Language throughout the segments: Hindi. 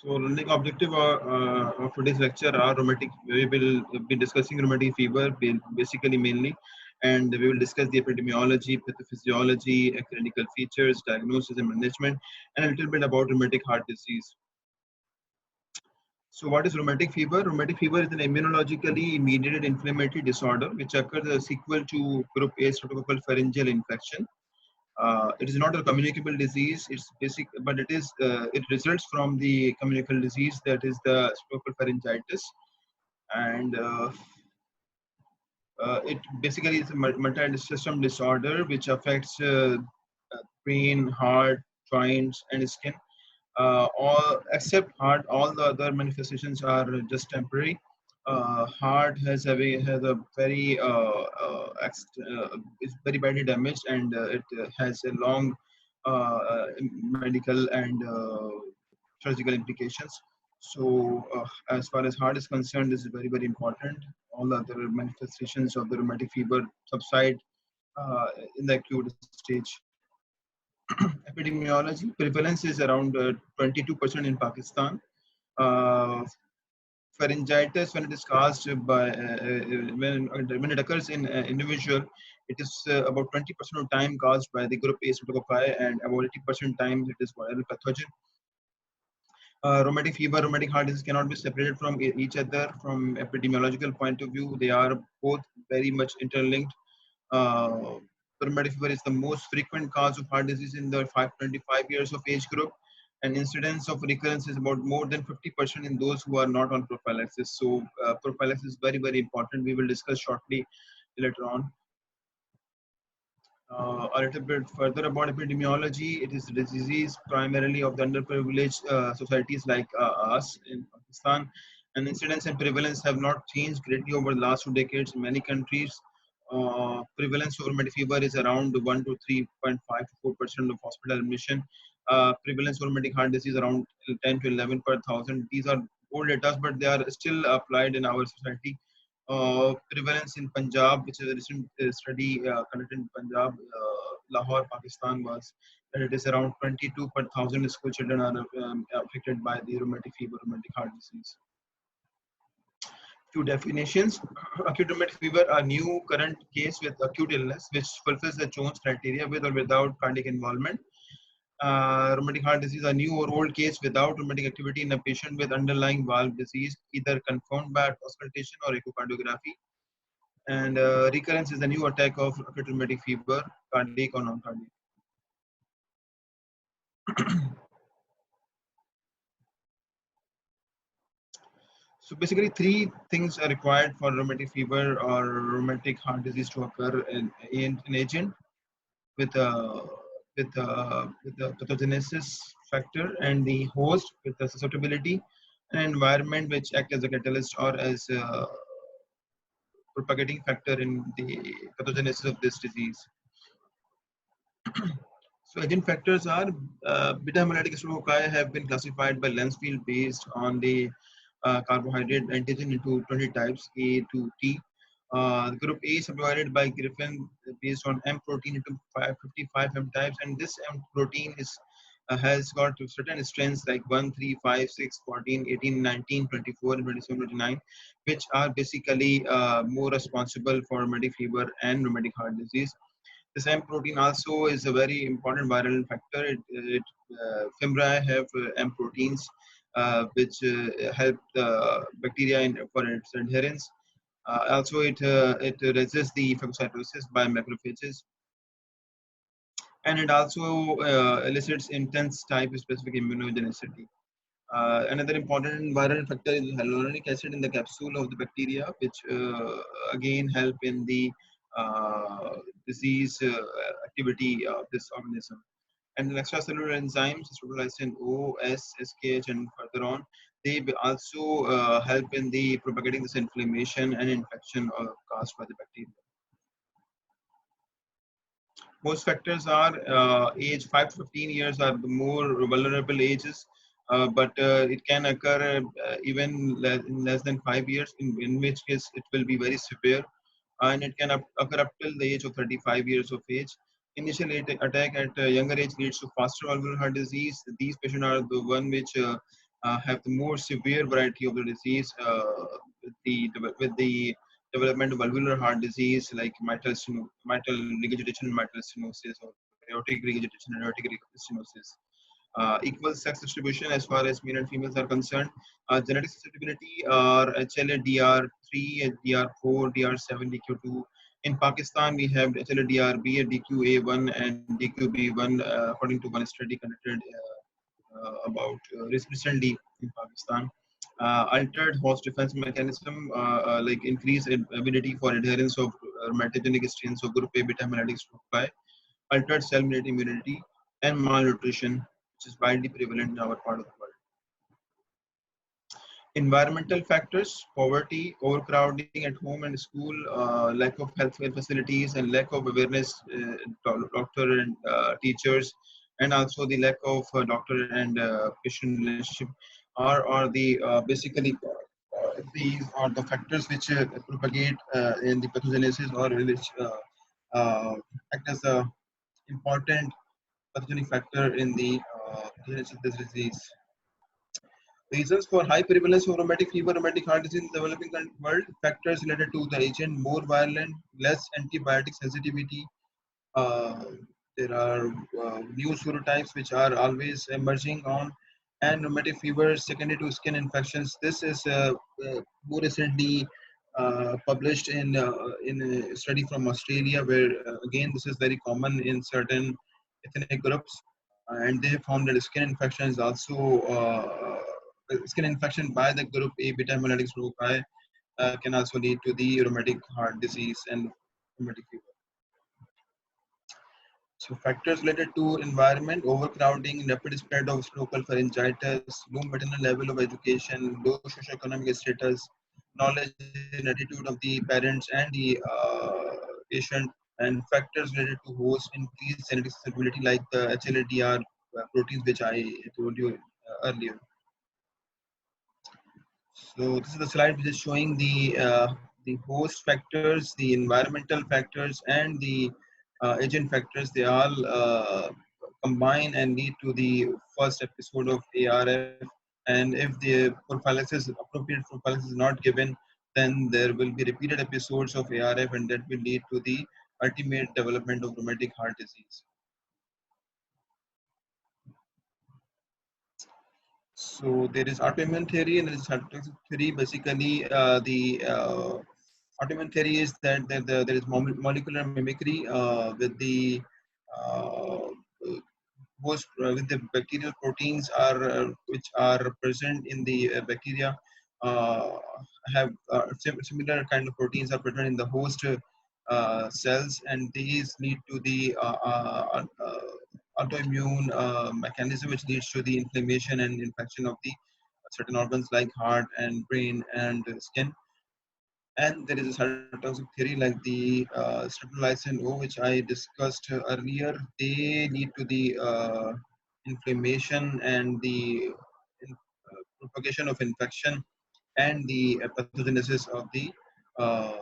So, learning objective of today's lecture are rheumatic. We will be discussing rheumatic fever, basically mainly, and we will discuss the epidemiology, pathophysiology, clinical features, diagnosis and management, and a little bit about rheumatic heart disease. So, what is rheumatic fever? Rheumatic fever is an immunologically mediated inflammatory disorder which occurs as a sequel to group A streptococcal pharyngeal infection. It is not a communicable disease. It's basic, but it results from the communicable disease that is the streptococcal pharyngitis, and it basically is a multi-system disorder which affects brain, heart, joints, and skin. All except heart, all the other manifestations are just temporary. Heart has a very is very badly damaged, and it has a long medical and surgical implications. So, as far as heart is concerned, this is very important. All the other manifestations of the rheumatic fever subside uh, in the acute stage. Epidemiology prevalence is around 22% in Pakistan. Uh, Pharyngitis, when it is caused by when it occurs in individual, it is about 20% of time caused by the group A streptococci, and about 80% times it is viral pathogen. Rheumatic fever, rheumatic heart disease cannot be separated from each other from epidemiological point of view. They are both very much interlinked. Uh, Rheumatic fever is the most frequent cause of heart disease in the 5 to 25 years of age group, and incidence of recurrence is about more than 50% in those who are not on prophylaxis. So, prophylaxis is very important. We will discuss shortly later on. A little bit further about epidemiology, it is a disease primarily of the underprivileged societies like us in Pakistan, and incidence and prevalence have not changed greatly over the last 2 decades. In many countries, prevalence of rheumatic fever is around 1 to 3.5 to 4% of hospital admission. Prevalence of rheumatic heart disease around 10 to 11 per thousand. These are old data, but they are still applied in our society. Prevalence in Punjab, which is a recent study conducted in Punjab, Lahore, Pakistan, was that it is around 22 per thousand school children are affected by the rheumatic fever, rheumatic heart disease. Few definitions. Acute rheumatic fever, a new current case with acute illness which fulfills the Jones criteria with or without cardiac involvement. Rheumatic heart disease, a new or old case without rheumatic activity in a patient with underlying valve disease, either confirmed by auscultation or echocardiography. And recurrence is the new attack of acute rheumatic fever, cardiac or non-cardiac. So basically, three things are required for rheumatic fever or rheumatic heart disease to occur in an agent with with the pathogenesis factor, and the host with the susceptibility, and environment which act as a catalyst or as a propagating factor in the pathogenesis of this disease. So agent factors are beta hemolytic streptococci have been classified by Lancefield based on the carbohydrate antigen into 20 types A to T. Group A is subdivided by Griffin based on M protein into 55 M types, and this M protein is has got certain strengths like 1, 3, 5, 6, 14, 18, 19, 24, and 27, 29, which are basically more responsible for rheumatic fever and rheumatic heart disease. This M protein also is a very important viral factor. Fimbriae have M proteins which help the bacteria for its adherence. Also, it resists the phagocytosis by macrophages, and it also elicits intense type-specific immunogenicity. Another important viral factor is hyaluronic acid in the capsule of the bacteria, which again help in the uh, disease activity of this organism. And the extracellular enzymes, lysine O, S, SKH, and further on, they also help in the propagating this inflammation and infection caused by the bacteria. Most factors are age 5 to 15 years are the more vulnerable ages, but it can occur even in less than 5 years, in which case it will be very severe, and it can occur up till the age of 35 years of age. Initial attack at a younger age leads to faster valvular heart disease. These patients are the one which have the more severe variety of the disease, with the development of valvular heart disease like mitral regurgitation and mitral stenosis, or aortic regurgitation and aortic stenosis. Equal sex distribution as far as male and females are concerned. Genetic susceptibility are HLA DR3, DR4, DR7, DQ2. In Pakistan, we have HLA DRB, DQA1, and DQB1, according to one study conducted about recently in Pakistan. Altered host defense mechanism, like increased ability for adherence of rheumatogenic strains of group A beta hemolytic stroke, altered cell-mediated immunity, and malnutrition, which is widely prevalent in our part of the world. Environmental factors: poverty, overcrowding at home and school, lack of healthcare facilities, and lack of awareness, doctor and teachers, and also the lack of doctor and patient relationship are the basically these are the factors which propagate in the pathogenesis, or which act as a important pathogenic factor in the pathogenesis of this disease. Reasons for high prevalence of rheumatic fever, rheumatic heart disease in the developing world: factors related to the agent, more violent, less antibiotic sensitivity. Uh, there are new serotypes which are always emerging on, and rheumatic fever secondary to skin infections. This is more recently published in a study from Australia, where again this is very common in certain ethnic groups, and they found that skin infection is also skin infection by the group A beta hemolytic stroke can also lead to the rheumatic heart disease and rheumatic fever. So factors related to environment: overcrowding, rapid spread of local pharyngitis, low maternal level of education, low socioeconomic status, knowledge and attitude of the parents and the patient, and factors related to host: increased genetic susceptibility like the HLA-DR proteins, which I told you earlier. So this is the slide which is showing the host factors, the environmental factors, and the agent factors. They all combine and lead to the first episode of ARF. And if the prophylaxis, appropriate prophylaxis is not given, then there will be repeated episodes of ARF, and that will lead to the ultimate development of rheumatic heart disease. So there is autoimmune theory and there is cytotoxic theory. Basically, the autoimmune theory is that there is molecular mimicry with the uh, with the bacterial proteins are which are present in the bacteria, uh, have similar kind of proteins are present in the host cells, and these lead to the autoimmune mechanism, which leads to the inflammation and infection of the certain organs like heart and brain and skin. And there is a cytotoxic theory like the streptomycin O, which I discussed earlier. They lead to the inflammation and the propagation of infection and the pathogenesis of the uh,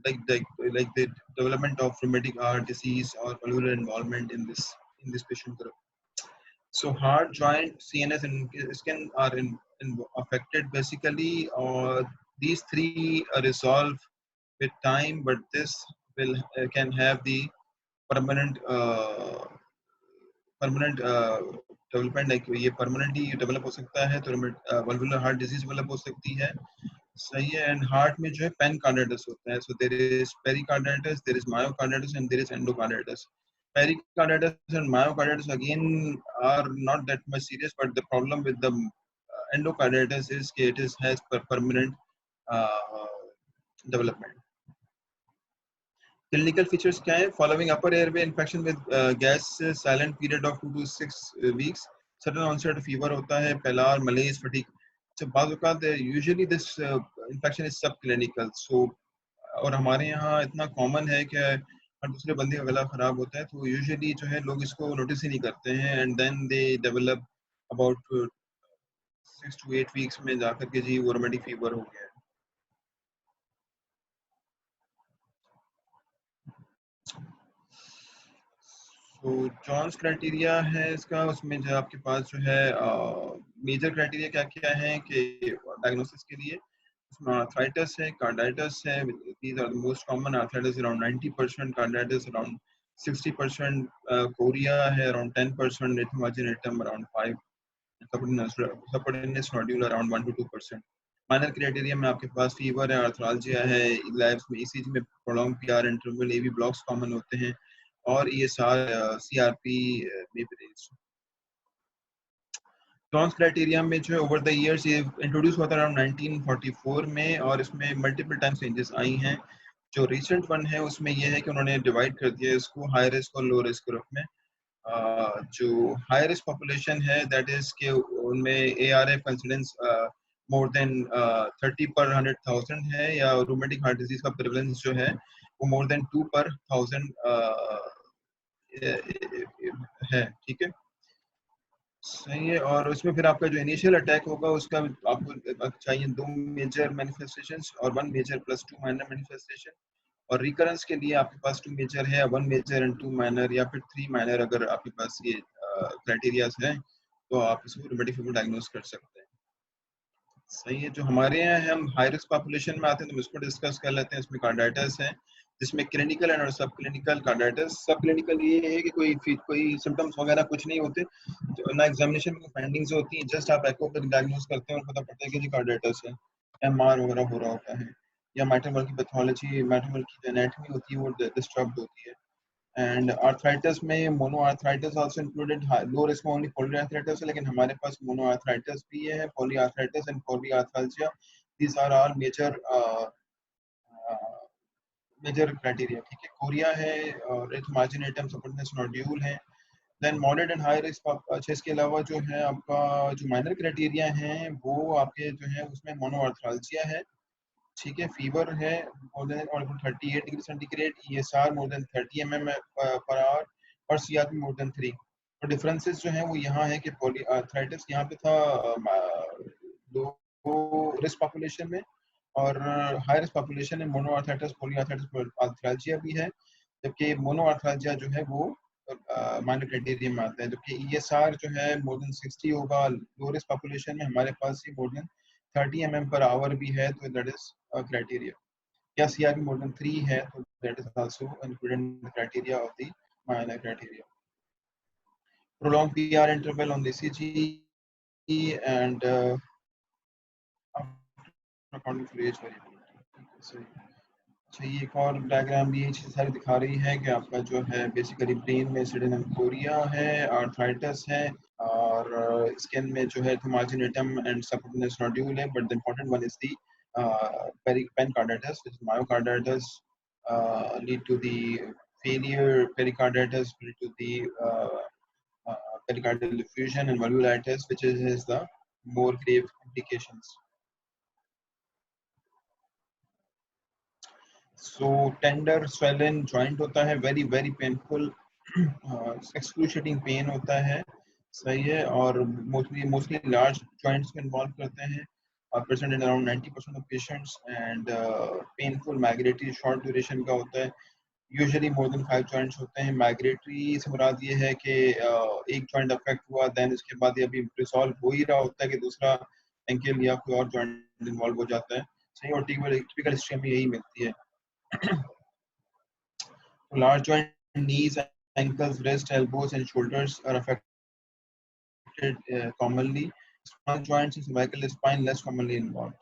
like, like like the development of rheumatic heart disease or valvular involvement in this patient group. So heart, joint, CNS, and skin are affected basically, or these three resolve with time, but this will can have the permanent permanent development, like ये permanently develop हो सकता है, तो valvular heart disease develop हो सकती है, सही है. And heart में जो है pericarditis होता है. So there is pericarditis, there is myocarditis, and there is endocarditis. Pericarditis and myocarditis again are not that much serious, but the problem with the endocarditis is that it has permanent uh, development. Clinical features क्या है? Following upper airway infection with gas silent period of 2 to 6 weeks, sudden onset fever होता है, pallor, malaise, fatigue. So बाद वक़्त usually this infection is subclinical. So और हमारे यहाँ इतना common है कि हर दूसरे बंदे का गला खराब होता है, तो usually जो है लोग इसको notice ही नहीं करते हैं, and then they develop about 6 to 8 weeks में जाकर के जी वो rheumatic fever हो गया है. तो जॉन्स क्राइटेरिया है इसका, उसमें जो आपके पास जो है मेजर क्राइटेरिया क्या क्या है कि डायग्नोसिस के लिए, उसमें आर्थराइटिस है, कार्डाइटिस है, these are the most common. Arthritis around 90%, carditis around 60%, chorea है around 10%, erythema marginatum around 5, subcutaneous nodule around 1 to 2%। Minor criteria में आपके पास फीवर है, आर्थरालजिया है, लैब्स में ईसीजी में प्रोलॉन्ग पीआर इंटरवल, एवी ब्लॉक्स कॉमन होते हैं, और ये सीआरपी में भी रेज्ड। जॉन्स क्राइटेरिया में जो है ओवर द इयर्स ये इंट्रोड्यूस हुआ था अराउंड 1944 में, और इसमें मल्टीपल टाइम चेंजेस आई हैं। जो रिसेंट वन है उसमें ये है कि उन्होंने डिवाइड कर दिया इसको हाई रिस्क और लो रिस्क ग्रुप में। जो हाई रिस्क पॉपुलेशन है दैट इज के उनमें ARF इंसिडेंस मोर देन 30 पर 100,000 है, या रूमेटिक हार्ट डिजीज का प्रेवलेंस जो है वो मोर देन 2 पर 1000 है, ठीक है, सही है। और उसमें फिर आपका जो इनिशियल अटैक होगा उसका आपको चाहिए 2 मेजर मैनिफेस्टेशंस और 1 मेजर प्लस 2 माइनर मैनिफेस्टेशन, और रिकरेंस के लिए आपके पास 2 मेजर है, 1 मेजर एंड 2 माइनर, या फिर 3 माइनर अगर आपके पास ये क्राइटेरियाज हैं तो आप इसको रूमेटिक फीवर डायग्नोस कर सकते हैं। सही है। जो हमारे यहाँ है, हम हाई रिस्क पॉपुलेशन में आते हैं तो हम इसको डिस्कस कर लेते हैं। इसमें कार्डाइटिस है जिसमें क्लिनिकल एंड और सब क्लिनिकल कार्डाइटिस। सब क्लिनिकल ये है कि कोई सिम्टम्स वगैरह कुछ नहीं होते, तो ना एग्जामिनेशन में फाइंडिंग्स होती हैं, जस्ट आप एको पर डायग्नोस करते हैं और पता पड़ता है कि जी कार्डाइटिस है, MR वगैरह हो रहा होता है, या माइटरमल की पैथोलॉजी, माइटरमल की जो एनाटमी होती है वो डिस्टर्ब होती है। एंड आर्थराइटिस में mono arthritis also included, low risk में ओनली पॉली आर्थराइटिस है, लेकिन हमारे पास मोनो आर्थराइटिस भी है, poly arthritis and poly arthralgia. These are all major criteria, ठीक है। कोरिया है और रिथमाजिनेटम सबक्यूटेनियस नोड्यूल है। Then moderate and high risk. अच्छा, इसके अलावा जो है आपका जो माइनर क्राइटेरिया हैं वो आपके जो है उसमें मोनो आर्थराल्जिया है, ठीक है, फीवर है मोर देन और 38 degree centigrade, ESR more than 30 mm per our, और CRP मोर देन 3। तो डिफरेंसेस जो हैं वो यहाँ है कि पॉलीआर्थराइटिस यहाँ पे था लो रिस्क पॉपुलेशन में, और हाई रिस्क पॉपुलेशन में मोनोआर्थराइटिस, पॉलीआर्थराइटिस, आर्थराल्जिया भी है, जबकि मोनोआर्थराल्जिया जो है वो माइनर क्राइटेरिया में आता है। जबकि ESR जो है मोर देन 60 होगा लो रिस्क पॉपुलेशन में, हमारे पास ही more than 30 mm per hour भी है, तो दैट इज क्राइटेरिया। या CRP मोर देन 3 है, तो that is also included in the criteria of the minor criteria. Prolonged PR interval on the ECG and according to age variability। सही। अच्छा, ये एक और डायग्राम भी ये चीज़ सारी दिखा रही है कि आपका जो है बेसिकली ब्रेन में सिडेन एंड कोरिया है, आर्थराइटिस है, और स्किन में जो है थमाजिनेटम एंड सबक्यूटेनियस नोड्यूल है, but the important one is the pericarditis, which is myocarditis lead to the failure, pericarditis lead to the pericardial effusion, and valvulitis, which is the more grave complications. So tender swollen joint होता है, very very painful, excruciating pain होता है, सही है, और mostly large joints को involve करते हैं, present in around 90% of patients, and painful migratory short duration का होता है, यूजुअली मोर देन 5 जॉइंट्स होते हैं। माइग्रेटरी से मुराद ये है कि एक जॉइंट अफेक्ट हुआ, देन उसके बाद ये अभी रिजॉल्व हो ही रहा होता है कि दूसरा एंकल या कोई और जॉइंट इन्वॉल्व हो जाता है, सही, और टिपिकल हिस्ट्री में यही मिलती है। तो large joint, knees, ankles, wrist, elbows and shoulders are affected commonly. Small joints and cervical spine less commonly involved.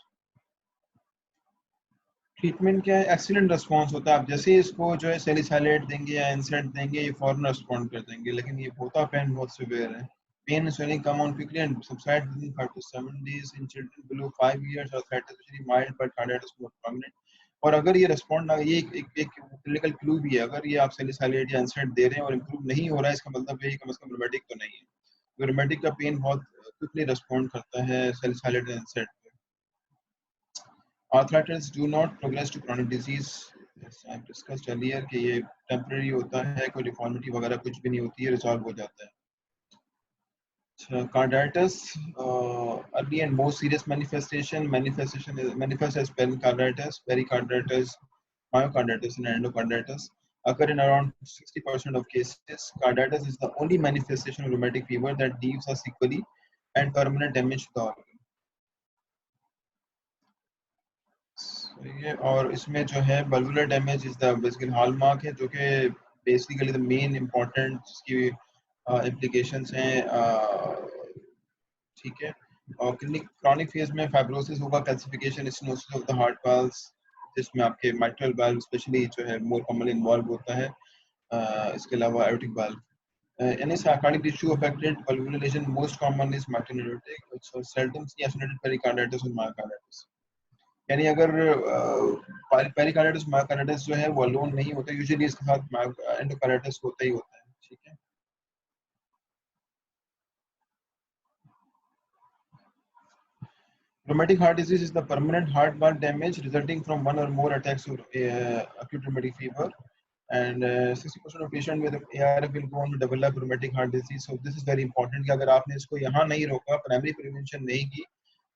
Treatment क्या है? एक्सीलेंट रिस्पॉन्स होता है। आप जैसे ही इसको जो है सैलिसाइलेट देंगे या इंसेट देंगे, ये फौरन रिस्पॉन्ड कर देंगे, लेकिन ये होता पेन बहुत सिवियर है। Pain and swelling come on quickly and subside within 5 to 7 days in children below 5 years, or especially mild but carditis more prominent। और अगर ये रिस्पॉन्ड, ये एक क्लिनिकल क्लू भी है, अगर ये आप सैलिसाइलेट या इंसेट दे रहे हैं और इंप्रूव नहीं हो रहा है, इसका मतलब है कि कम से कम रूमेटिक तो नहीं है। रूमेटिक का पेन बहुत क्विकली रिस्पॉन्ड करता है सैलिसाइलेट या इंसेट। Arthritis do not progress to chronic disease, as I discussed earlier, कि ये टेम्पररी होता है, कोई डिफॉर्मिटी वगैरह कुछ भी नहीं होती है, रिजॉल्व हो जाता है। Carditis, early and most serious manifest as pericarditis, myocarditis, and endocarditis. occur in around 60% of cases. Carditis is the only manifestation of rheumatic fever that leaves a sequelae and permanent damage to the organ. ये और इसमें जो है valvular damage is the basically hallmark है, जो कि basically the main important इसकी implications हैं, ठीक है। और chronic phase में fibrosis होगा, calcification stenosis of the heart valves, जिसमें आपके mitral valve स्पेशली जो है more commonly involved होता है, इसके अलावा aortic valve. Any cardiac tissue affected, valvular lesion most common is mitral aortic, so symptoms associated pericarditis और myocarditis. यानी अगर पेरिकार्डिटिस मायोकार्डिटिस जो है वो अलोन नहीं होता, यूजुअली इसके साथ एंडोकार्डिटिस होता ही होता है, ठीक है। Rheumatic heart disease is the permanent heart valve damage resulting from one or more attacks of acute rheumatic fever, and 60% of patients with ARF will go on to develop rheumatic heart disease. So this is very important कि अगर आपने इसको यहाँ नहीं रोका, प्राइमरी प्रिवेंशन नहीं की,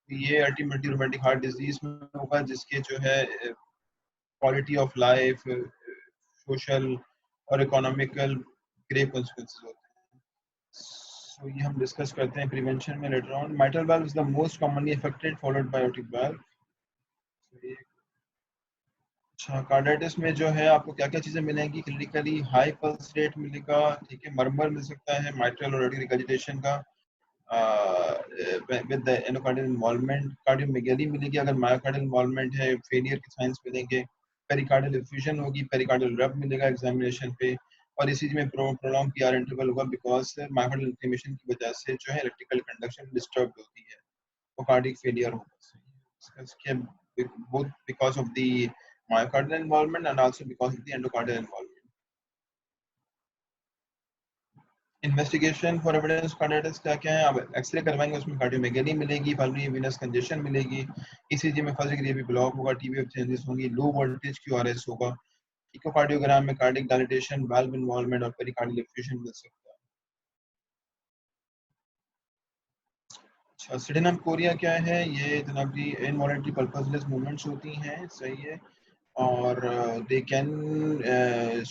तो ये अल्टीमेटली rheumatic heart disease में होगा, जिसके जो है क्वालिटी ऑफ लाइफ, सोशल और इकोनॉमिकल ग्रेव कॉन्सिक्वेंसेस होते हैं। So ये हम डिस्कस करते हैं प्रिवेंशन में later on. mitral valve is the most commonly affected followed by aortic valve. अच्छा, कार्डिटिस में जो है आपको क्या क्या चीजें मिलेंगी? क्लिनिकली हाई पल्स रेट मिलेगा, ठीक है, मर्मर मिल सकता है, mitral और aortic regurgitation का with the endocardial involvement, cardiomegaly मिलेगी अगर मायोकार्डियल इन्वॉल्वमेंट है, फेलियर के साइंस मिलेंगे, पेरिकार्डियल एफ्यूजन होगी, पेरिकार्डियल रब मिलेगा एग्जामिनेशन पे, और इसी में प्रोलॉन्ग पीआर इंटरवल होगा बिकॉज मायोकार्डियल इन्फ्लेमेशन की वजह से जो है इलेक्ट्रिकल कंडक्शन डिस्टर्ब होती है, तो कार्डियक फेलियर होगा, इसके both because of the myocardial involvement and also because of the endocardial involvement. Investigation for evidence carditis क्या क्या है? अब एक्सरे करवाएंगे, उसमें कार्डियोमेगाली मिलेगी, पल्मोनरी वेनस कंजेशन मिलेगी, ईसीजी में फर्स्ट डिग्री भी ब्लॉक होगा, टीबीएफ चेंजेस होंगी, लो वोल्टेज क्यूआरएस होगा, इकोकार्डियोग्राम में कार्डियक डायलेटेशन, वाल्व इन्वॉल्वमेंट और पेरिकार्डियल एफ्यूजन मिल सकता है। अच्छा, सिडेनम कोरिया क्या है? ये जनाब जी इनवॉलंटरी पर्पसलेस मूवमेंट्स होती हैं, सही है, और they can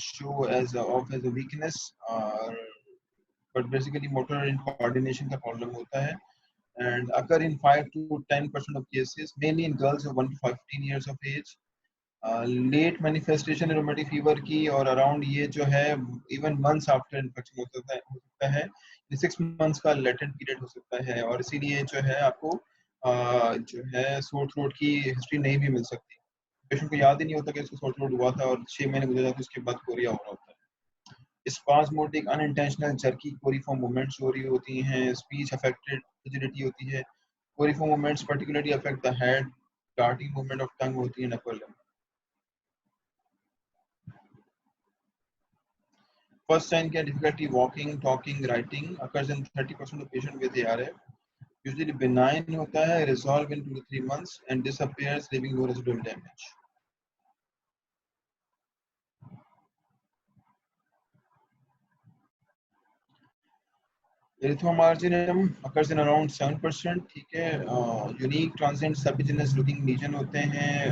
show as of as a weakness, और but basically motor and coordination का problem होता है, and occur in 5 to 10% of cases, mainly in girls of 1 to 15 years of age. Late manifestation rheumatic fever की और around ये जो है even months after infection हो सकता है, 6 months का latent period हो सकता है, और इसीलिए जो है आपको जो है sore throat की हिस्ट्री नहीं भी मिल सकती, पेशेंट को याद ही नहीं होता कि इसको sore throat हुआ था और 6 महीने गुजर जाते, उसके बाद कोरिया हो रहा होता है। Spasmodic unintentional jerky choreiform movements हो रही होती हैं, स्पीच अफेक्टेड रिजिडिटी होती है, choreiform movements particularly affect the head, darting movement of tongue होती है, अपर लिम्ब। फर्स्ट साइन क्या? Difficulty walking, talking, writing, occurs in 30% of patient with ARF, usually benign होता है, resolve in 2 to 3 months and disappears leaving no residual damage. Erythema marginatum occurs in around 7%, ठीक है, यूनिक ट्रांजिएंट सर्पिजिनस लुकिंग लीजन होते हैं,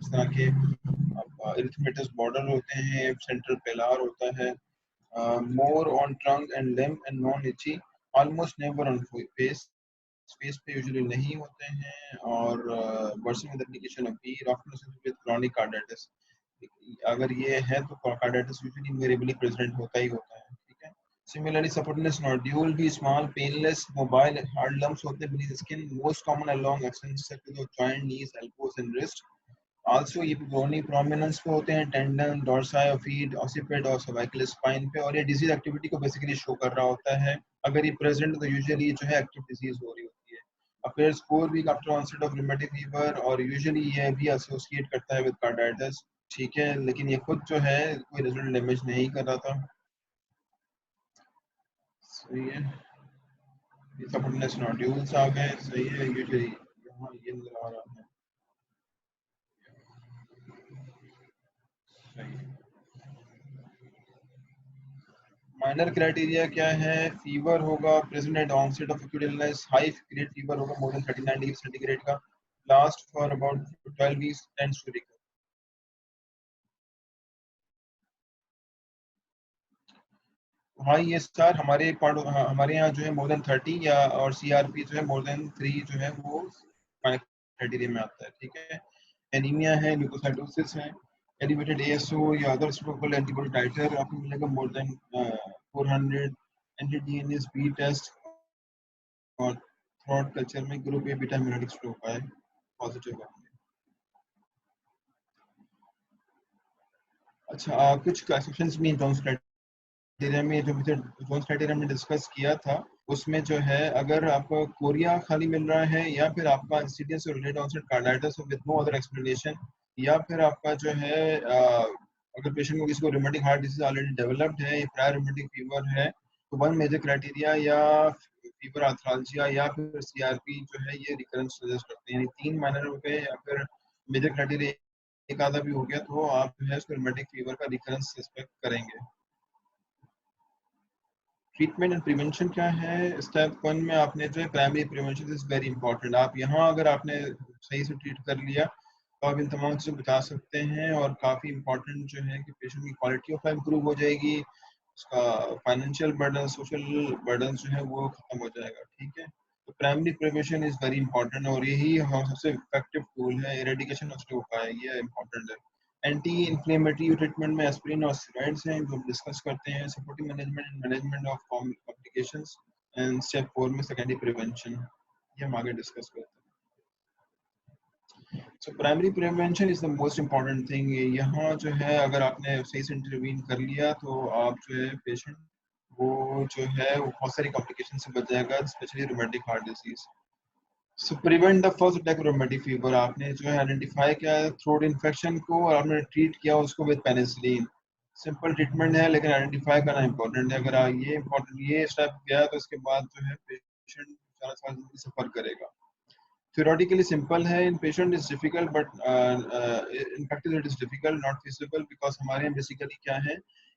इस तरह के एरिथमेटस बॉर्डर होते हैं, सेंट्रल पेलार होता है, more on trunk and limb and non itchy, almost never on face, face पे यूजुअली नहीं होते हैं, और वर्सन विद एप्लीकेशन ऑफ बी, often associated with chronic carditis, अगर ये है तो कार्डिटिस यूजुअली इनवेरिएबली प्रेजेंट होता ही होता है, ठीक है। Similarly, subcutaneous nodule भी small, painless, mobile, hard lumps होते हैं beneath the skin, most common along extension circles of joint, knees, elbows and wrist. Also ये bony prominence पे होते हैं, tendon, dorsi of feet, occiput और cervical spine पे, और ये disease activity को basically show कर रहा होता है। अगर ये present तो usually जो है active disease हो रही होती है। Appears 4 week after onset of rheumatic fever, और usually ये भी associate करता है with carditis, ठीक है, लेकिन ये खुद जो है कोई residual damage नहीं कर रहा था। सही है, सबकॉन्टिनेंस नोड्यूल्स आ गए, सही है, यूजुअली यहाँ ये नजर आ रहा है, सही है। माइनर क्राइटेरिया क्या है? फीवर होगा, present at onset of acute illness, high grade fever होगा मोर देन 39 डिग्री सेंटीग्रेड का, last for about 12 weeks, tends to recover. हाँ ये सर हमारे हमारे यहाँ जो है मोर देन 30 या और सीआरपी जो है मोर देन 3 जो है वो क्राइटेरिया में आता है, ठीक है। एनीमिया है, ल्यूकोसाइटोसिस है, एलिवेटेड एएसओ या अदर स्टोकेबल एंटीबॉडी टाइटर आपको मिलेगा more than 400, anti DNase B test और थ्रोट कल्चर में group A beta haemolytic strep आए पॉजिटिव है। अच्छा कुछ क्लासिफिकेशंस भी जोन्स क्राइटेरिया में जो मुझे जोन्स क्राइटेरिया में डिस्कस किया था उसमें जो है अगर आपको कोरिया खाली मिल रहा है या फिर आपका इंसिडियंस और related onset carditis with no other explanation या फिर आपका जो है अगर पेशेंट को किसी को rheumatic heart disease already developed है या प्रायर रूमेटिक फीवर है तो वन मेजर क्राइटेरिया या फीवर आर्थरालजिया या फिर सीआरपी जो है ये रिकरेंस सजेस्ट करते हैं, यानी 3 माइनर हो गए या फिर मेजर क्राइटेरिया एक आधा भी हो गया तो आप जो है रूमेटिक फीवर का रिकरेंस सस्पेक्ट करेंगे। ट्रीटमेंट एंड प्रिवेंशन क्या है, स्टेप 1 में आपने जो है primary prevention is very important. आप यहाँ अगर आपने सही से ट्रीट कर लिया तो आप इन तमाम चीज़ें बचा सकते हैं और काफ़ी इंपॉर्टेंट जो है कि पेशेंट की क्वालिटी ऑफ लाइफ इंप्रूव हो जाएगी, उसका फाइनेंशियल बर्डन सोशल बर्डन जो है वो खत्म हो जाएगा, ठीक है। तो primary prevention is very important और यही हम सबसे इफेक्टिव टूल है, एरेडिकेशन ऑफ स्ट्रोक का है, ये इंपॉर्टेंट है। एंटी इन्फ्लेमेटरी ट्रीटमेंट में एस्पिरिन और स्टेरॉइड्स हैं जो डिस्कस करते हैं, supportive management and management of complications and step 4 में सेकेंडरी प्रिवेंशन, ये हम आगे डिस्कस करते हैं। So primary prevention is the most important thing. यहाँ जो है अगर आपने सही से इंटरवीन कर लिया तो आप जो है पेशेंट वो जो है वो बहुत सारी कॉम्प्लिकेशन से बच जाएगा, specially rheumatic heart disease. So prevent the first attack rheumatic fever, आपने जो है आइडेंटिफाई किया थ्रोट इन्फेक्शन को और आपने ट्रीट किया उसको विद पेनिसिलिन। सिंपल ट्रीटमेंट है लेकिन आइडेंटिफाई करना इंपॉर्टेंट है। अगर ये इंपॉर्टेंट ये स्टेप गया तो इसके बाद जो है पेशेंट सारा साल जिंदगी सफर करेगा। Theoretically simple है, in patient is difficult but in practice it is difficult, not feasible because हमारे यहाँ basically क्या है,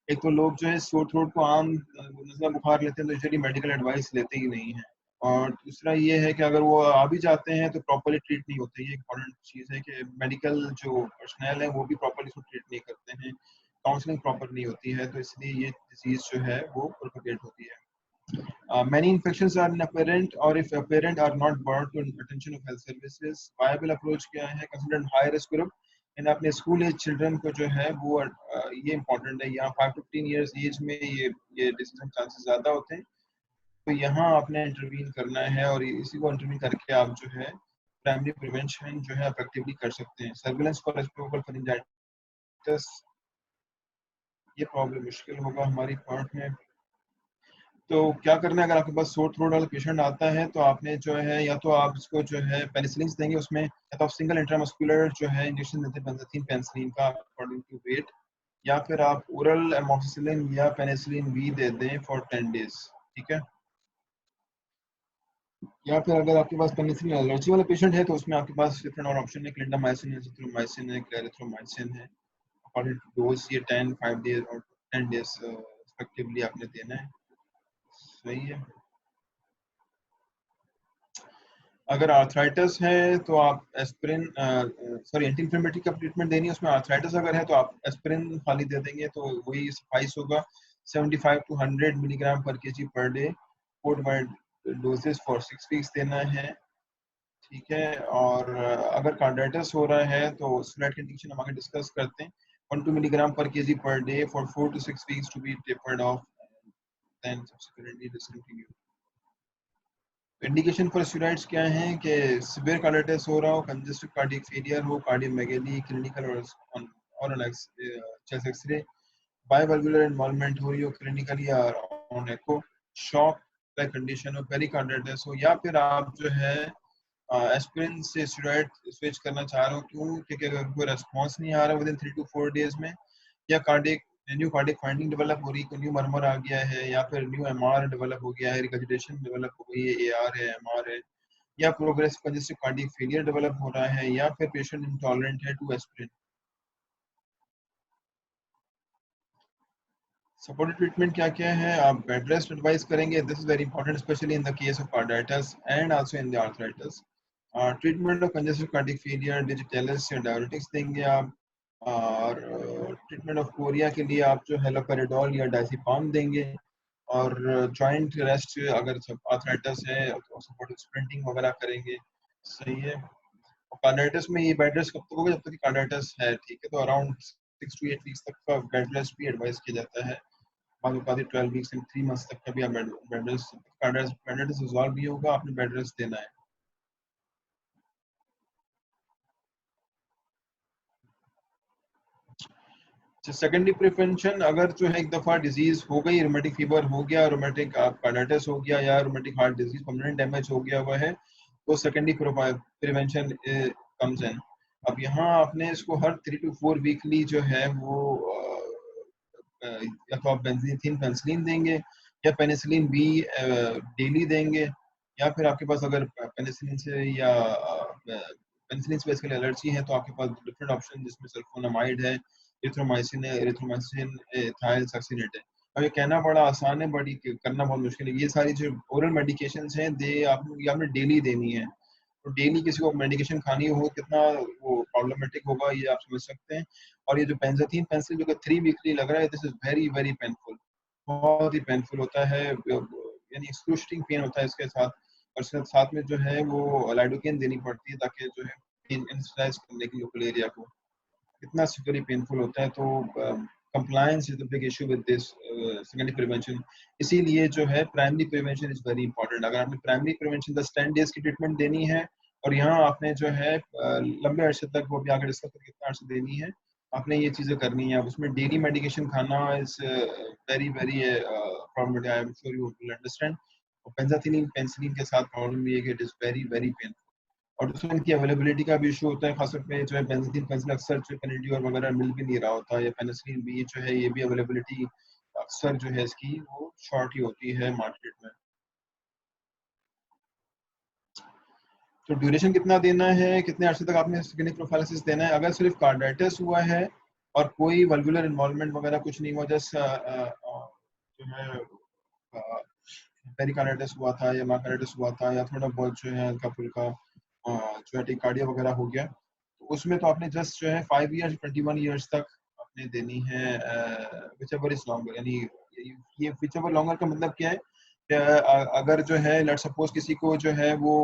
एक तो लोग जो है sore throat को आम नज़ला बुखार लेते हैं तो यूजुअली मेडिकल एडवाइस लेते ही नहीं है और दूसरा ये है कि अगर वो आ भी जाते हैं तो प्रॉपरली ट्रीट नहीं होते। ये इंपॉर्टेंट चीज़ है कि मेडिकल जो पर्सनल है वो भी प्रॉपरली उसको ट्रीट नहीं करते हैं, काउंसलिंग प्रॉपर नहीं होती है, तो इसलिए ये डिजीज़ जो है वो प्रोपेगेट होती है। Many infections are inapparent or if apparent are not brought to attention of health services. Viable approach क्या है, consider high risk group इन अपने स्कूल एज चिल्ड्रन को जो है वो ये इम्पोर्टेंट है। यहाँ 5 to 15 ईयर्स एज में ये डिसीजन चांसेस ज़्यादा होते हैं, तो यहाँ आपने इंटरवीन करना है और इसी को इंटरवीन करके आप जो है प्राइमरी प्रिवेंशन जो है इफेक्टिवली कर सकते हैं। सर्विलेंस फॉर रेस्पिरेटरी फरिंजाइटिस, ये प्रॉब्लम मुश्किल होगा हमारी पार्ट में। तो क्या करना है, अगर आपके पास सोर थ्रोट वाला पेशेंट आता है तो आपने जो है या तो आप इसको जो है पेनिसिलिन देंगे, उसमें या तो आप सिंगल इंट्रामस्कुलर जो है इंजेक्शन देते हैं बेंजाथीन पेनिसिलिन का अकॉर्डिंग टू वेट, या फिर आप ओरल एमोक्सिसिलिन या पेनिसिलिन वी दे दें फॉर 10 डेज, ठीक है। या फिर अगर आपके पास पेनिसिलिन एलर्जी वाला पेशेंट है तो उसमें आपके पास डिफरेंट और ऑप्शन है, क्लिंडामाइसिन है, जिथ्रोमाइसिन है, क्लेरिथ्रोमाइसिन है, अकॉर्डिंग टू डोज ये 10 5 डेज और 10 डेज रिस्पेक्टिवली आपने देना है, सही है। अगर आर्थराइटिस है तो आप एस्पिरिन सॉरी एंटी इन्फ्लेमेटरी का ट्रीटमेंट देनी है, उसमें आर्थराइटिस अगर है तो आप एस्पिरिन खाली दे देंगे तो वही सफाइस होगा। 75 to 100 milligram per KG per day, code wide doses for 6 weeks देना है, ठीक है। और अगर कार्डाइटिस हो रहा है तो स्टेरॉइड की इंजेक्शन हम आगे डिस्कस करते हैं, 1-2 milligram per KG per day for 4 to 6 weeks to be tapered off then subsequently discontinue. Indication for steroids क्या है कि सीवियर कार्डिटिस हो रहा हो, कंजेस्टिव कार्डियक फेलियर हो, कार्डियोमेगाली, क्लिनिकल और चेस्ट एक्सरे, बायोवाल्वुलर इन्वॉल्वमेंट हो रही हो क्लिनिकली या on echo, shock like condition हो, पेरिकार्डिटिस हो, या फिर आप जो है एस्पिरिन से स्टेरॉइड स्विच करना चाह रहे हो, क्यों, क्योंकि अगर कोई रेस्पॉन्स नहीं आ रहा विद इन 3 to 4 डेज में, या cardiac new cardiac finding develop हो रही, कोई न्यू मरमर आ गया है, या फिर न्यू एमआर डेवलप हो गया है, रिगर्जिटेशन डेवलप हो गई है, एआर है, एमआर है, या progressive congestive cardiac failure develop हो रहा है, या फिर पेशेंट इंटॉलरेंट है टू एस्पिरिन। सपोर्टिव ट्रीटमेंट क्या क्या है, आप बेड रेस्ट एडवाइस करेंगे, this is very important specially in the case of carditis and also in the arthritis. Treatment of congestive cardiac failure digitalis या डायरेटिक्स देंगे आप, और ट्रीटमेंट ऑफ कोरिया के लिए आप जो हेलोपेरिडोल या डायज़ेपाम देंगे, और जॉइंट रेस्ट अगर आर्थराइटिस है तो सपोर्टिव स्प्रिंटिंग वगैरह करेंगे। सही है। और कार्डियाटिस में ये बेड रेस्ट कब तक होगा? जब तक कि कार्डियाटिस है, ठीक है। तो अराउंड 6 to 8 वीक्स तक का बेड रेस्ट भी एडवाइस किया जाता है। बाद 12 वीक्स एंड 3 मंथ्स तक का भी आप बेड रेस्ट, कार्डियाटिस रिजॉल्व भी होगा, आपने बेड रेस्ट देना है। सेकेंडरी प्रिवेंशन, अगर जो है एक दफा डिजीज हो गई, रोमेटिक फीवर हो गया, रोमेटिक कार्डियाटिस हो गया या rheumatic heart disease permanent damage हो गया हुआ है, तो सेकेंडरी प्रिवेंशन कम्स इन। अब यहाँ आपने इसको हर 3 to 4 वीकली जो है वो या तो आप बेंजीथीन पेनिसिलिन देंगे या पेनिसिलिन बी डेली देंगे, या फिर आपके पास अगर पेनिसिलिन से या पेनिसिलिन से बेसिकली एलर्जी है तो आपके पास डिफरेंट ऑप्शन जिसमें सल्फोनामाइड है, एरिथ्रोमाइसिन है, एरिथ्रोमाइसिन इथाइल सक्सिनेट है। अब ये कहना बड़ा आसान है बट ये करना बहुत मुश्किल है। ये सारी जो ओरल मेडिकेशंस हैं दे आपने डेली देनी है। तो डेली किसी को मेडिकेशन खानी हो कितना वो प्रॉब्लमेटिक होगा ये आप समझ सकते हैं। और ये जो बेंजाथीन पेंसिल जो 3 वीकली लग रहा है, this is very very painful, बहुत ही पेनफुल होता है, यानी एक्सक्रूशिएटिंग पेन होता है इसके साथ। और साथ में जो है वो लाइडोकेन देनी पड़ती है ताकि जो है पेन इंसुलाइज करने के लोकल एरिया को, इतना सीवियरली पेनफुल होता है। तो compliance is the big issue with this secondary prevention। इसीलिए जो है primary prevention is very important. अगर आपने प्राइमरी प्रिवेंशन 10 days की ट्रीटमेंट देनी है और यहाँ आपने जो है लंबे अरसे तक, वो भी आगे डिस्कस करके कितना अरसे देनी है, आपने ये चीज़ें करनी है। अब उसमें डेली मेडिकेशन खाना is very very problem, I am sure you will understand. और पेंजाथिलीन पेंसिलिन के साथ प्रॉब्लम ये है कि it is very very painful. और दूसरा इनकी अवेलेबिलिटी का भी इशू होता है, खासतौर पे जो है बेंजीन पेंसिल अक्सर जो पेनिड्योर वगैरह मिल भी नहीं रहा होता, या पेनिसिलिन भी जो है ये भी अवेलेबिलिटी अक्सर जो है इसकी वो शॉर्ट ही होती है मार्केट में। तो ड्यूरेशन कितना देना है, कितने अर्से तक आपने स्किन प्रोफाइलिसिस देना है? अगर सिर्फ कार्डाइटिस हुआ है और कोई वल्वुलर इन्वॉल्वमेंट वगैरह कुछ नहीं हुआ, जैसे जो है पेरिकार्डाइटिस हुआ था या माइकार्डाइटिस हुआ था या थोड़ा बहुत जो है हल्का फुल्का जो है टेकार्डिया वगैरह हो गया, तो उसमें तो आपने जस्ट जो है 5 ईयर्स 21 ईयर्स तक आपने देनी है विच एवर इज लॉन्गर। यानी ये विच एवर लॉन्गर का मतलब क्या है कि अगर जो है लेट्स सपोज किसी को जो है वो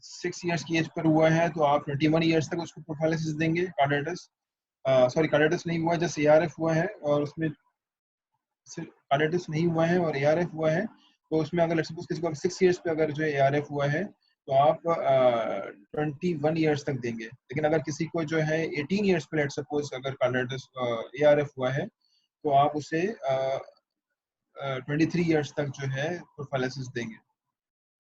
6 ईयर्स की एज पर हुआ है तो आप 21 ईयर्स तक उसको प्रोफाइलिसिस देंगे कार्डाइटिस, सॉरी कार्डाइटिस नहीं हुआ है, जस्ट एआरएफ हुआ है और उसमें कार्डाइटिस नहीं हुआ है और एआरएफ हुआ है, तो उसमें अगर लेट्स सपोज किसी को 6 ईयर्स पे अगर जो है एआरएफ हुआ है तो आप 21 ईयर्स तक देंगे। लेकिन अगर किसी को जो है 18 ईयर्स पे लेट्स सपोज अगर कार्डाइटिस एआरएफ हुआ है तो आप उसे 23 ईयर्स तक जो है प्रोफाइलिसिस देंगे।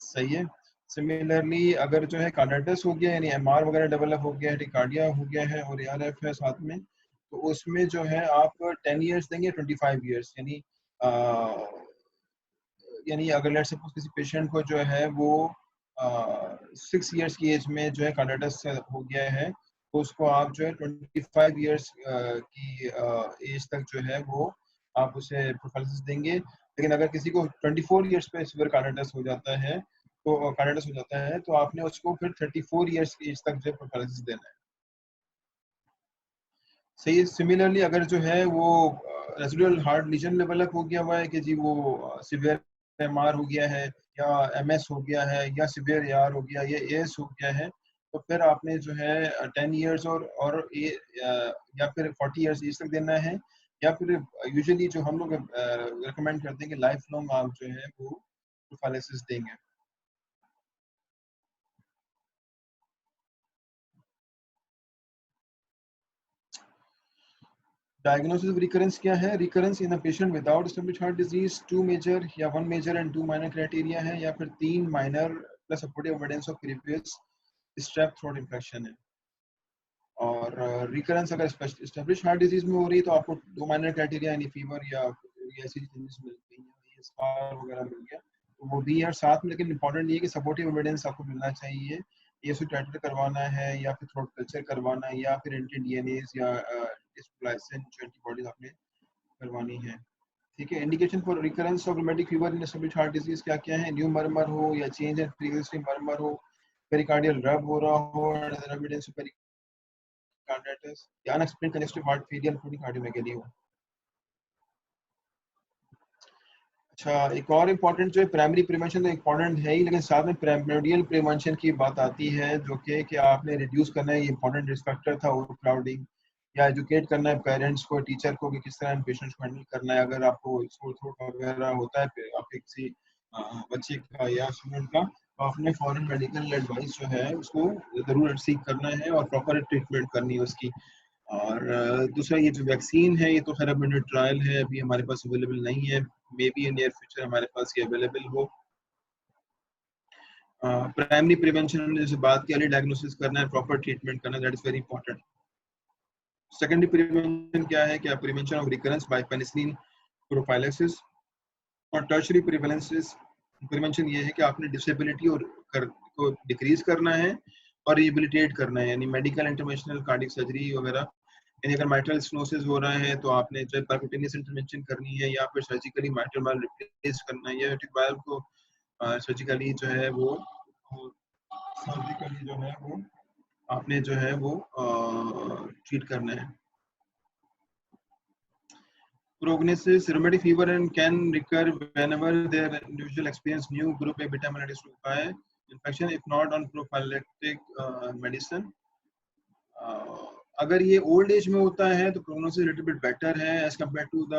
सही है। सिमिलरली अगर जो है कार्डाइटिस हो गया यानी एमआर वगैरह डेवलप हो गया है, टिकार्डिया हो गया है और एआरएफ है साथ में, तो उसमें जो है आप 10 ईयर्स देंगे, 25 ईयर्स। यानी अगर लेट्स सपोज किसी पेशेंट को जो है वो 6 ईयर्स की एज में जो है कार्डाइटिस हो गया है तो उसको आप जो है 25 ईयर्स की एज तक जो है वो आप उसे प्रोफाइलिसिस देंगे। लेकिन अगर किसी को 24 ईयर्स पे सीवियर कार्डाइटिस हो जाता है तो कार्डाइटिस हो जाता है तो आपने उसको फिर 34 ईयर्स की एज तक जो है प्रोफाइलिसिस देना है। सही है। सिमिलरली अगर जो है वो रेसिडुअल हार्ट लीजन डेवलप हो गया हुआ है कि जी वो सीवियर एमआर हो गया है या एमएस हो गया है या सीवियर एआर हो गया या एएस हो गया है, तो फिर आपने जो है 10 ईयर्स या फिर 40 ईयर्स एज तक देना है, या फिर यूजुअली जो हम लोग रिकमेंड करते हैं कि लाइफ लॉन्ग आप जो है वो प्रोफाइलिसिस देंगे। डायग्नोसिस ऑफ रिकरेंस क्या है? Recurrence in a patient without established heart disease, 2 major या 1 मेजर एंड 2 माइनर क्राइटेरिया है, या फिर 3 minor plus supportive evidence of previous strep throat infection है। और रिकरेंस अगर एस्टेब्लिश्ड हार्ट डिजीज में हो रही है तो आपको 2 माइनर क्राइटेरिया यानी फीवर या ऐसी चीजें मिल गई हैं, ये स्कार वगैरह मिल गया तो वो भी है। और साथ में लेकिन इंपॉर्टेंट ये है कि सपोर्टिव एविडेंस आपको मिलना चाहिए, ये टाइटर करवाना है या फिर थ्रोट कल्चर करवाना है या फिर एंटी डीएनएज या डिस्प्लाइसेंट जो एंटीबॉडीज आपने करवानी है। ठीक है। Indication for recurrence of rheumatic fever in established heart disease क्या क्या है? न्यू मर्मर हो या change in pre existing murmur हो, पेरिकार्डियल रब हो रहा हो, एविडेंस ऑफ कार्डिटिस या unexplained congestive heart failure including cardiomegaly हो। अच्छा, एक और इम्पोर्टेंट जो है प्राइमरी प्रिवेंशन तो इम्पोर्टेंट है ही, लेकिन साथ में प्राइमोडियल प्रिवेंशन की बात आती है, जो कि आपने रिड्यूस करना है, ये इम्पोर्टेंट रिस्क फैक्टर था ओवर क्राउडिंग, या एजुकेट करना है पेरेंट्स को, टीचर को कि किस तरह पेशेंट्स को हैंडल करना है। अगर आपको सोर थ्रोट वगैरह होता है फिर आपके किसी बच्चे का या स्टूडेंट का, तो आपने फॉरेन मेडिकल एडवाइस जो है उसको ज़रूर सीख करना है और प्रॉपर ट्रीटमेंट करनी है उसकी। और दूसरा ये जो वैक्सीन है, ये तो खैर अब ट्रायल है, अभी हमारे पास अवेलेबल नहीं है, may be in near future हमारे पास ये अवेलेबल हो। प्राइमरी प्रिवेंशन हमने जैसे बात की, अर्ली डायग्नोसिस करना है, प्रॉपर ट्रीटमेंट करना, that is very important. Secondary prevention क्या है, क्या prevention of recurrence by penicillin prophylaxis. और टर्शरी प्रिवेंसेस प्रिवेंशन ये है कि आपने डिसेबिलिटी को डिक्रीज करना है और रिहेबिलिटेट करना है, यानी मेडिकल इंटरवेंशनल कार्डियक सर्जरी वगैरह। यानी अगर माइट्रल स्टेनोसिस हो रहा है तो आपने जो परक्यूटेनियस इंटरवेंशन करनी है, या फिर सर्जिकली माइट्रल वाल्व रिप्लेस करना है, या एओर्टिक वाल्व को सर्जिकली जो है वो सर्जिकली जो है वो आपने जो है वो ट्रीट करना है। Prognosis: rheumatic fever and can recur whenever their individual experience new group A beta hemollytic infection, if not on prophylactic medicine. अगर ये ओल्ड एज में होता है तो प्रोग्नोसिस लिटिल बिट बेटर है as compare to the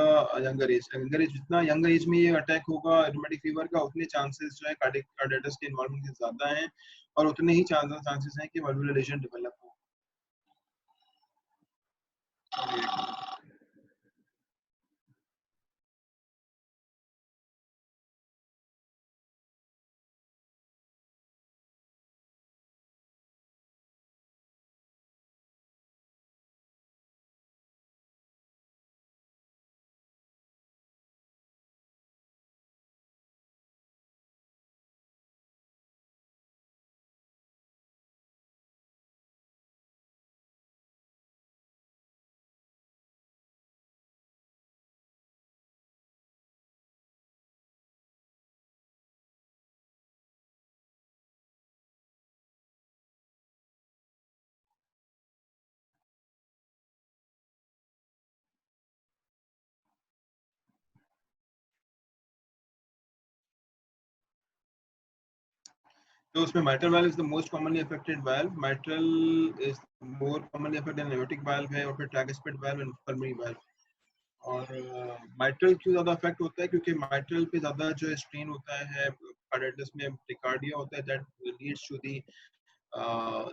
younger age. Younger age, जितना यंगर एज में ये अटैक होगा रूमेटिक फीवर का, उतने चांसेस जो है कार्डियटिस के इन्वॉल्वमेंट के ज्यादा हैं, और उतने ही चांसेस हैं कि वल्वुलर लेशन डेवलप हो। तो उसमें mitral valve is the most commonly affected valve. Mitral is more commonly affected than aortic valve है, और फिर tricuspid valve and pulmonary valve। और mitral क्यों ज़्यादा अफेक्ट होता है, क्योंकि mitral पे ज़्यादा जो स्ट्रेन होता है, कार्डियटिस में tachycardia होता है, that leads to the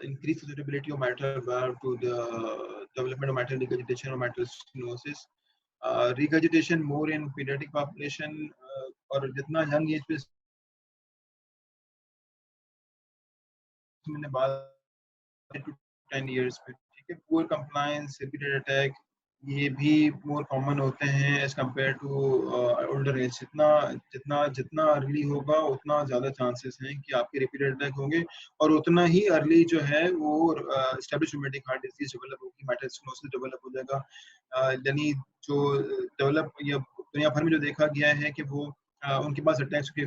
increased susceptibility of mitral valve to the development of mitral regurgitation or mitral stenosis. Regurgitation more in pediatric population, और जितना young age पे मैंने बात to 10 years पे, ठीक है। पुअर कंप्लायंस, रिपीटेड अटैक, ये भी मोर कॉमन होते हैं as compare to older age. जितना जितना जितना अर्ली होगा उतना ज़्यादा चांसेस हैं कि आपके रिपीटेड अटैक होंगे, और उतना ही अर्ली जो है वो establish rheumatic heart disease develop होगी, माइट्रल स्टेनोसिस डेवलप हो जाएगा। यानी जो डेवलप या दुनिया भर में जो देखा गया है कि वो उनके पास अटैक्स के